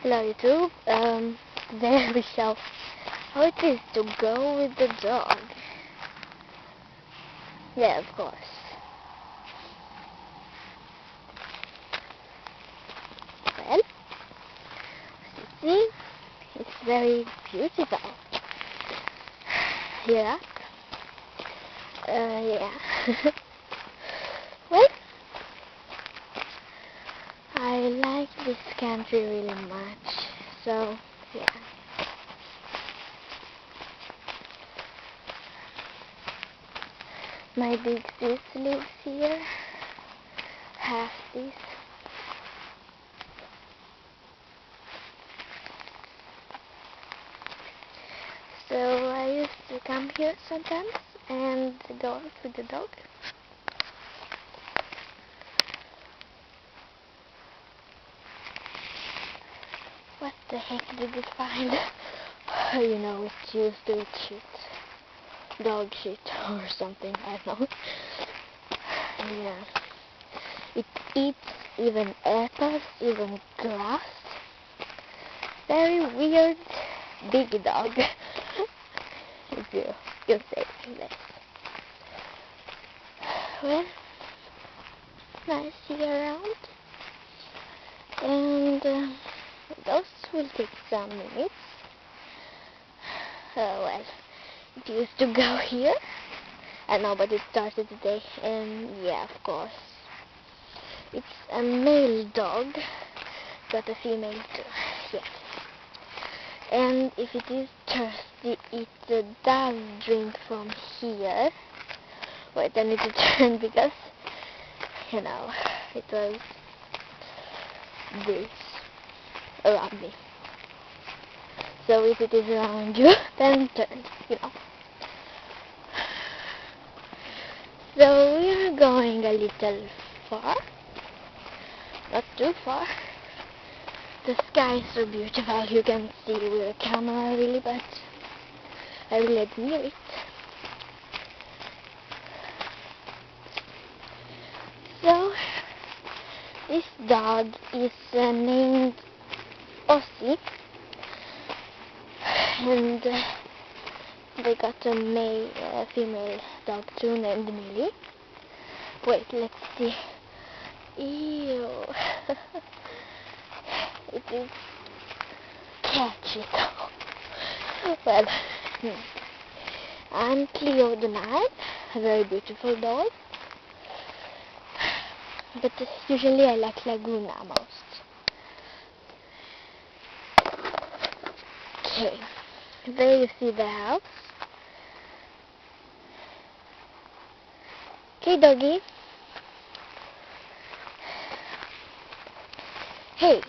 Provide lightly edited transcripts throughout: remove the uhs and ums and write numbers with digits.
Hello YouTube. Today we shall how it is to go with the dog. Yeah, of course. Well, as you see, it's very beautiful. Yeah. Yeah. Well, I like this country really much. So, yeah. My big sis lives here. Half this. So I used to come here sometimes and go out with the dog. What the heck did it find? You know, it used to eat shit. Dog shit or something, I don't know. Yeah. It eats even apples, even grass. Very weird big dog. If you say this. Well, nice to be around. And those will take some minutes. Well, it used to go here. I know, but it started today. And yeah, of course. It's a male dog, but a female too. Yeah. And if it is thirsty, it does drink from here. Wait, I need to turn because, you know, it was this around me. So if it is around you, then turn, you know. So we are going a little far. Not too far. The sky is so beautiful, you can see with a camera really, but I really admire it. So, this dog is named Ossie, and they got a female dog too named Millie. Wait, let's see. Ew. It is catchy though. Well, I'm Cleo the Nile, a very beautiful dog. But usually I like Laguna most. Okay, there you see the house. Okay, doggy. Hey.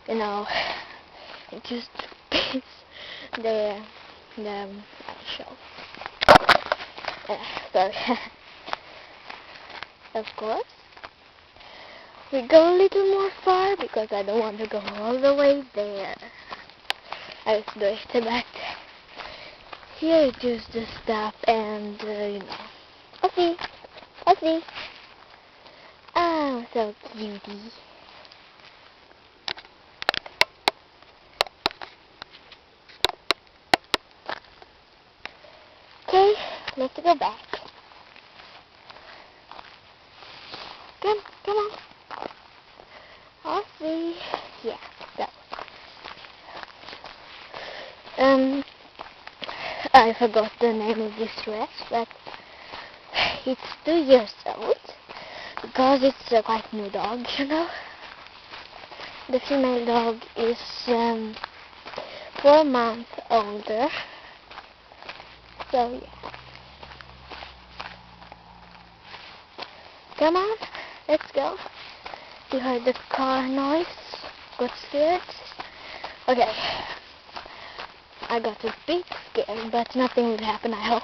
You know, it used to piss the shelf. Sorry. Of course. We go a little more far because I don't want to go all the way there. I used to do it back there. Here it used to stop and, you know. Ossie! Ossie! Oh, so cutie. Okay, let's go back. Come on. Ossie. Yeah, go. I forgot the name of this dress, but it's 2 years old because it's a quite new dog, you know. The female dog is 4 months older, so yeah. Come on, let's go. You heard the car noise, got scared. Okay, I got a bit scared, but nothing will happen, I hope.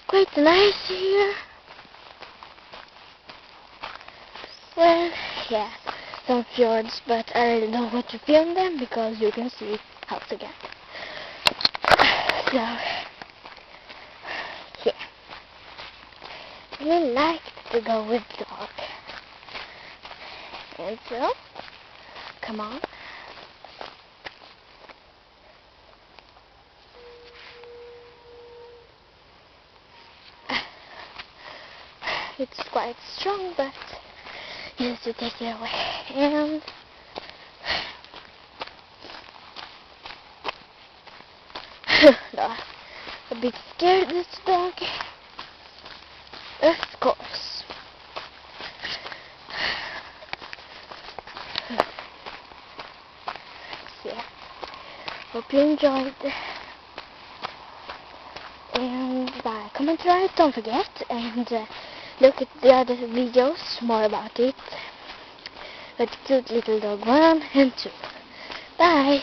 Quite nice here. Well, yeah, some fjords, but I really don't want to film them because you can see house again. So, yeah. Really like to go with dog. And so, come on. It's quite strong, but you have to take it away. And no, a bit scared, this dog. Of course. So, yeah. Hope you enjoyed. And comment, right? Don't forget. And look at the other videos, more about it. But Cute Little Dog 1 and 2. Bye!